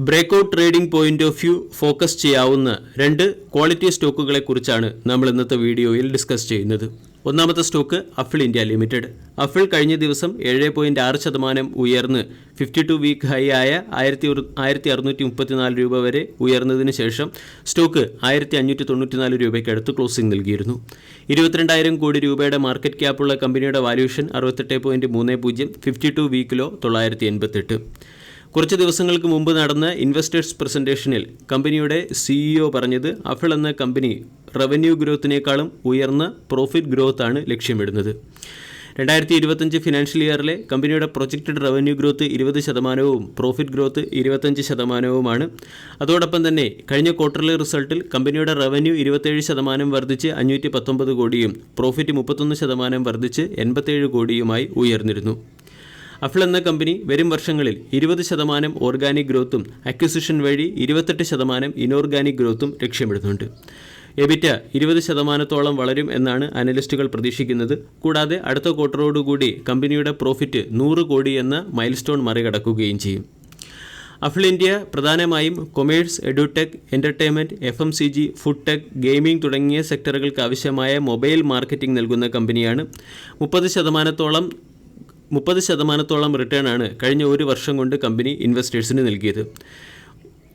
Breakout trading point of view focus ചെയ്യാവുന്ന രണ്ട് quality സ്റ്റോക്കുകളെ കുറിച്ചാണ് നമ്മൾ ഇന്നത്തെ വീഡിയോയിൽ ഡിസ്കസ് ചെയ്യുന്നത്. ഒന്നാമത്തെ സ്റ്റോക്ക് അഫിൾ ഇന്ത്യ ലിമിറ്റഡ്. അഫിൾ കഴിഞ്ഞ ദിവസം 7.6% ഉയർന്ന് 52 വീക്ക് ഹൈ ആയ 1634 രൂപ വരെ ഉയർന്നതിന് ശേഷം സ്റ്റോക്ക് 1594 രൂപയ്ക്ക് അടുത്ത് ക്ലോസിംഗ് നൽകിയിരുന്നു. 22,000 കോടി രൂപയുടെ മാർക്കറ്റ് ക്യാപ്പുള്ള കമ്പനിയുടെ വാല്യൂഷൻ 68.30, 52 വീക്കിലോ 988. കുറച്ച് ദിവസങ്ങൾക്ക് മുമ്പ് നടന്ന ഇൻവെസ്റ്റേഴ്സ് പ്രസന്റേഷനിൽ കമ്പനിയുടെ CEO പറഞ്ഞത് അഫിൾ എന്ന കമ്പനി റവന്യൂ ഗ്രോത്തിനേക്കാളും ഉയർന്ന പ്രോഫിറ്റ് ഗ്രോത്ത് ആണ് ലക്ഷ്യമിടുന്നത്. 2025 ഫിനാൻഷ്യൽ ഇയറിലെ കമ്പനിയുടെ projected revenue growth 20%, profit growth 25%. അതോടൊപ്പം തന്നെ കഴിഞ്ഞ ക്വാർട്ടർലി റിസൾട്ടിൽ കമ്പനിയുടെ റവന്യൂ 27% വർദ്ധിച്ച് 519 കോടിയും പ്രോഫിറ്റ് 31% വർദ്ധിച്ച് 87 കോടിയുമായി ഉയർന്നിരുന്നു. അഫിൾ എന്ന കമ്പനി വരും വർഷങ്ങളിൽ 20% ഓർഗാനിക് ഗ്രോത്തും അക്വിസിഷൻ വഴി 28% ഇനോർഗാനിക് ഗ്രോത്തും ലക്ഷ്യമിടുന്നുണ്ട്. എബിറ്റ 20%-ഓളം വളരും എന്നാണ് അനലിസ്റ്റുകൾ പ്രതീക്ഷിക്കുന്നത്. കൂടാതെ അടുത്ത ക്വാർട്ടറോടുകൂടി കമ്പനിയുടെ പ്രോഫിറ്റ് 100 കോടി എന്ന മൈൽ സ്റ്റോൺ മറികടക്കുകയും ചെയ്യും. അഫിൾ ഇന്ത്യ പ്രധാനമായും commerce, edtech, entertainment, FMCG, food tech, gaming തുടങ്ങിയ സെക്ടറുകൾക്ക് ആവശ്യമായ മൊബൈൽ മാർക്കറ്റിംഗ് നൽകുന്ന കമ്പനിയാണ്. 30% റിട്ടേൺ ആണ് കഴിഞ്ഞ ഒരു വർഷം കൊണ്ട് കമ്പനി ഇൻവെസ്റ്റേഴ്സിന് നൽകിയത്.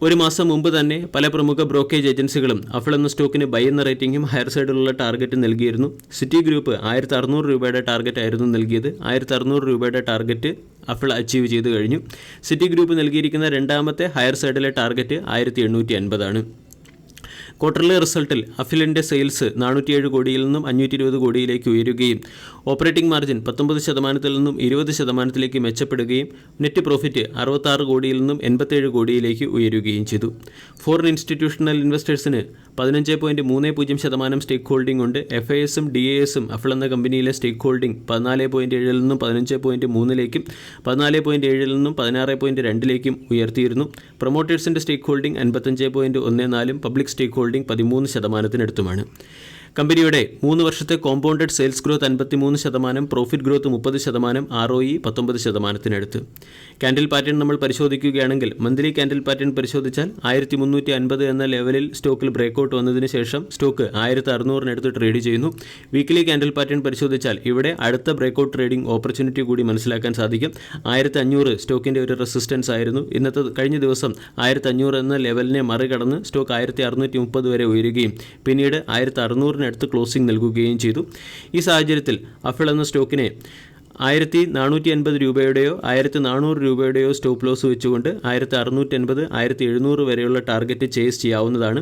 ഒരു മാസം മുമ്പ് തന്നെ പല പ്രമുഖ ബ്രോക്കേജ് ഏജൻസികളും അഫിൾ എന്ന സ്റ്റോക്കിന് ബൈ എന്ന റേറ്റിംഗും ഹയർ സൈഡിലുള്ള ടാർഗറ്റ് നൽകിയിരുന്നു. സിറ്റി ഗ്രൂപ്പ് 1600 രൂപയുടെ ടാർഗറ്റ് ആയിരുന്നു നൽകിയത്. 1600 രൂപയുടെ ടാർഗറ്റ് അഫിൾ അച്ചീവ് ചെയ്ത് കഴിഞ്ഞു. സിറ്റി ഗ്രൂപ്പ് നൽകിയിരിക്കുന്ന രണ്ടാമത്തെ ഹയർ സൈഡിലെ ടാർഗറ്റ് 1850 ആണ്. ക്വാർട്ടർലി റിസൾട്ടിൽ അഫിലിൻ്റെ സെയിൽസ് 407 കോടിയിൽ നിന്നും 520 കോടിയിലേക്ക് ഉയരുകയും ഓപ്പറേറ്റിംഗ് മാർജിൻ 19%-ൽ നിന്നും 20%-ലേക്ക് മെച്ചപ്പെടുകയും നെറ്റ് പ്രോഫിറ്റ് 66 കോടിയിൽ നിന്നും 87 കോടിയിലേക്ക് ഉയരുകയും ചെയ്തു. ഫോറിൻ ഇൻസ്റ്റിറ്റ്യൂഷണൽ ഇൻവെസ്റ്റേഴ്സിന് 15.30% സ്റ്റേക്ക് ഹോൾഡിംഗ് ഉണ്ട്. FISഉം DISഉം അഫിൾ എന്ന കമ്പനിയിലെ സ്റ്റേക്ക് ഹോൾഡിംഗ് 14.7-ൽ നിന്നും 15.3-ലേക്കും 14.7-ൽ നിന്നും 16.2-ലേക്കും ഉയർത്തിയിരുന്നു. പ്രൊമോട്ടേഴ്സിൻ്റെ സ്റ്റേക്ക് ഹോൾഡിംഗ് 55.14-ഉം പബ്ലിക് സ്റ്റേക്ക് ഹോൾഡിംഗ് 13%-ത്തിനടുത്തുമാണ്. കമ്പനിയുടെ 3 വർഷത്തെ compounded sales growth 53%, profit growth 30%, ROE 19%-ത്തിനടുത്ത്. ക്യാൻഡിൽ പാറ്റേൺ നമ്മൾ പരിശോധിക്കുകയാണെങ്കിൽ മന്ത്ലി ക്യാൻഡിൽ പാറ്റേൺ പരിശോധിച്ചാൽ 1350 എന്ന ലെവലിൽ സ്റ്റോക്കിൽ ബ്രേക്ക്ഔട്ട് വന്നതിന് ശേഷം സ്റ്റോക്ക് 1600-നടുത്ത് ട്രേഡ് ചെയ്യുന്നു. വീക്കിലി ക്യാൻഡിൽ പാറ്റേൺ പരിശോധിച്ചാൽ ഇവിടെ അടുത്ത ബ്രേക്ക്ഔട്ട് ട്രേഡിംഗ് ഓപ്പർച്യൂണിറ്റി കൂടി മനസ്സിലാക്കാൻ സാധിക്കും. 1500 സ്റ്റോക്കിൻ്റെ ഒരു റെസിസ്റ്റൻസ് ആയിരുന്നു. കഴിഞ്ഞ ദിവസം 1500 എന്ന ലെവലിനെ മറികടന്ന് സ്റ്റോക്ക് 1630 വരെ ഉയരുകയും പിന്നീട് 1600-നടുത്ത് ക്ലോസിംഗ് നൽകുകയും ചെയ്തു. ഈ സാഹചര്യത്തിൽ അഫിൾ എന്ന സ്റ്റോക്കിനെ 1450 രൂപയുടെയോ 1400 രൂപയുടെയോ സ്റ്റോപ്പ് ലോസ് വെച്ചുകൊണ്ട് 1650, 1700 വരെയുള്ള ടാർഗറ്റ് ചേസ് ചെയ്യാവുന്നതാണ്.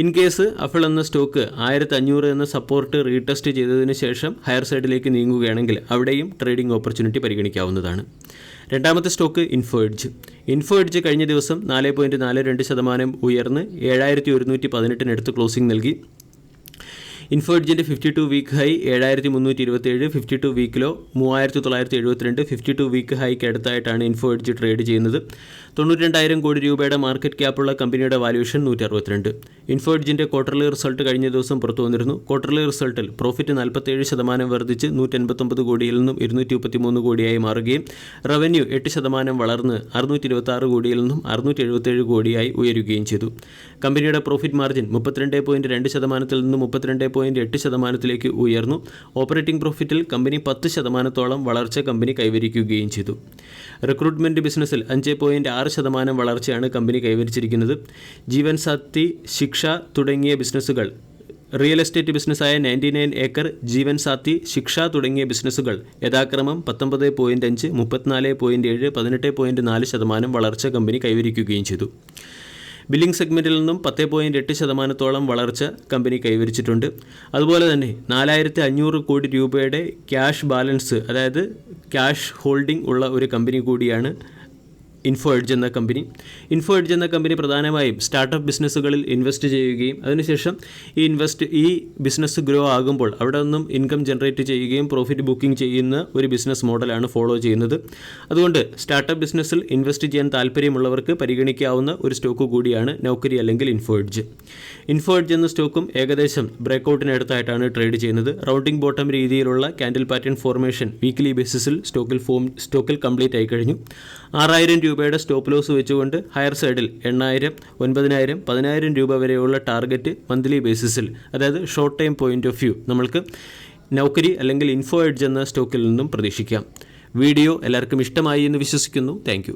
ഇൻ കേസ് അഫിൾ എന്ന സ്റ്റോക്ക് 1500 എന്ന സപ്പോർട്ട് റീടെസ്റ്റ് ചെയ്തതിന് ശേഷം ഹയർ സൈഡിലേക്ക് നീങ്ങുകയാണെങ്കിൽ അവിടെയും ട്രേഡിംഗ് ഓപ്പർച്യൂണിറ്റി പരിഗണിക്കാവുന്നതാണ്. രണ്ടാമത്തെ സ്റ്റോക്ക് ഇൻഫോ എഡ്ജ് കഴിഞ്ഞ ദിവസം 4.42% ഉയർന്ന് 7118-നടുത്ത് ക്ലോസിംഗ് നൽകി. ഇൻഫോ എഡ്ജിൻ്റെ 52 വീക്ക് ഹൈ 7327, 52 വീക്കിലോ 3972, 52 വീക്ക് ഹൈക്ക് അടുത്തായിട്ടാണ് ഇൻഫോ എഡ്ജ് ട്രേഡ് ചെയ്യുന്നത്. 92,000 കോടി രൂപയുടെ മാർക്കറ്റ് ക്യാപ്പുള്ള കമ്പനിയുടെ വാല്യൂഷൻ 162. ഇൻഫോ എഡ്ജിൻ്റെ ക്വാർട്ടർലി റിസൾട്ട് കഴിഞ്ഞ ദിവസം പുറത്തു വന്നിരുന്നു. ക്വാർട്ടർലി റിസൾട്ടിൽ പ്രോഫിറ്റ് 47% വർദ്ധിച്ച് 189 കോടിയിൽ നിന്നും 233 കോടിയായി മാറുകയും റവന്യൂ 8% വളർന്ന് 626 കോടിയിൽ നിന്നും 677 കോടിയായി ഉയരുകയും ചെയ്തു. കമ്പനിയുടെ പ്രോഫിറ്റ് മാർജിൻ 32.2%-ൽ നിന്നും 32.8%-ലേക്ക് ഉയർന്നു. ഓപ്പറേറ്റിംഗ് പ്രോഫിറ്റിൽ കമ്പനി 10%-ഓളം വളർച്ച കമ്പനി കൈവരിക്കുകയും ചെയ്തു. റിക്രൂട്ട്മെൻറ്റ് ബിസിനസ്സിൽ 5.6% വളർച്ചയാണ് കമ്പനി കൈവരിച്ചിരിക്കുന്നത്. ജീവൻ സാത്തി, ശിക്ഷ തുടങ്ങിയ ബിസിനസ്സുകൾ, റിയൽ എസ്റ്റേറ്റ് ബിസിനസ്സായ 99 ഏക്കർ, ജീവൻ സാത്തി, ശിക്ഷ തുടങ്ങിയ ബിസിനസ്സുകൾ യഥാക്രമം 19.5, 34.7, 18.4% വളർച്ച കമ്പനി കൈവരിക്കുകയും ചെയ്തു. ബില്ലിംഗ് സെഗ്മെൻറ്റിൽ നിന്നും 10.8%-ഓളം വളർച്ച കമ്പനി കൈവരിച്ചിട്ടുണ്ട്. അതുപോലെ തന്നെ 4500 കോടി രൂപയുടെ ക്യാഷ് ബാലൻസ്, അതായത് ക്യാഷ് ഹോൾഡിംഗ് ഉള്ള ഒരു കമ്പനി കൂടിയാണ് ഇൻഫോ എഡ്ജ് എന്ന കമ്പനി. ഇൻഫോ എഡ്ജ് എന്ന കമ്പനി പ്രധാനമായും സ്റ്റാർട്ടപ്പ് ബിസിനസ്സുകളിൽ ഇൻവെസ്റ്റ് ചെയ്യുകയും അതിനുശേഷം ഈ ബിസിനസ് ഗ്രോ ആകുമ്പോൾ അവിടെ നിന്നും ഇൻകം ജനറേറ്റ് ചെയ്യുകയും പ്രോഫിറ്റ് ബുക്കിംഗ് ചെയ്യുന്ന ഒരു ബിസിനസ് മോഡലാണ് ഫോളോ ചെയ്യുന്നത്. അതുകൊണ്ട് സ്റ്റാർട്ടപ്പ് ബിസിനസ്സിൽ ഇൻവെസ്റ്റ് ചെയ്യാൻ താല്പര്യമുള്ളവർക്ക് പരിഗണിക്കാവുന്ന ഒരു സ്റ്റോക്ക് കൂടിയാണ് നൗക്കരി അല്ലെങ്കിൽ ഇൻഫോ എഡ്ജ്. ഇൻഫോ എഡ്ജ് എന്ന സ്റ്റോക്കും ഏകദേശം ബ്രേക്കൗട്ടിനടുത്തായിട്ടാണ് ട്രേഡ് ചെയ്യുന്നത്. റൗണ്ടിംഗ് ബോട്ടം രീതിയിലുള്ള ക്യാൻഡിൽ പാറ്റേൺ ഫോർമേഷൻ വീക്ക്ലി ബേസിസിൽ സ്റ്റോക്കിൽ കംപ്ലീറ്റ് ആയി കഴിഞ്ഞു. 6000 രൂപയുടെ സ്റ്റോപ്പ് ലോസ് വെച്ചുകൊണ്ട് ഹയർ സൈഡിൽ 8,000, 9,000, 10,000 രൂപ വരെയുള്ള ടാർഗറ്റ് മന്ത്ലി ബേസിസിൽ, അതായത് short time point of view, നമ്മൾക്ക് നൗക്കരി അല്ലെങ്കിൽ ഇൻഫോ എഡ്ജ് എന്ന സ്റ്റോക്കിൽ നിന്നും പ്രതീക്ഷിക്കാം. വീഡിയോ എല്ലാവർക്കും ഇഷ്ടമായി എന്ന് വിശ്വസിക്കുന്നു. താങ്ക്